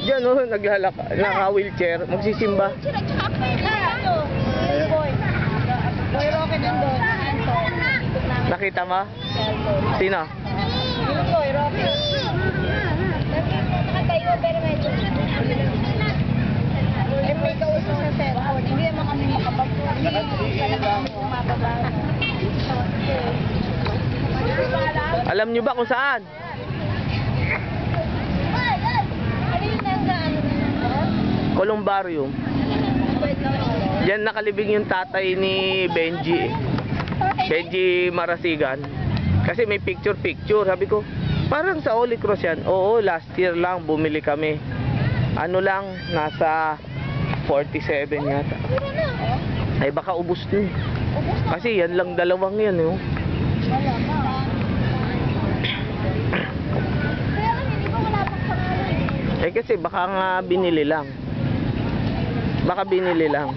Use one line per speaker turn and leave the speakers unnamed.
Diyan oh, naglalaka, naka-wheelchair, magsisimba.
Boy Roque nandun.
Nakita mo? Sino?
Boy Roque. Nakatayo pero medyo. Eh, may kausap sa cellphone. Hindi naman kami makapagpuan. Hindi naman kami pumababa.
Alam nyo ba kung saan?
Ano yung nasa
Columbarium. Diyan nakalibing yung tatay ni Benji. Benji Marasigan. Kasi may picture-picture. Sabi ko, parang sa Holy Cross yan. Oo, last year lang bumili kami. Ano lang, nasa 47 yata. Ay baka ubos din. Kasi yan lang dalawang yan.
Wala pa. Kaya kami, di ba wala pang pangalan?
Eh kasi baka nga binili lang. Baka binili lang.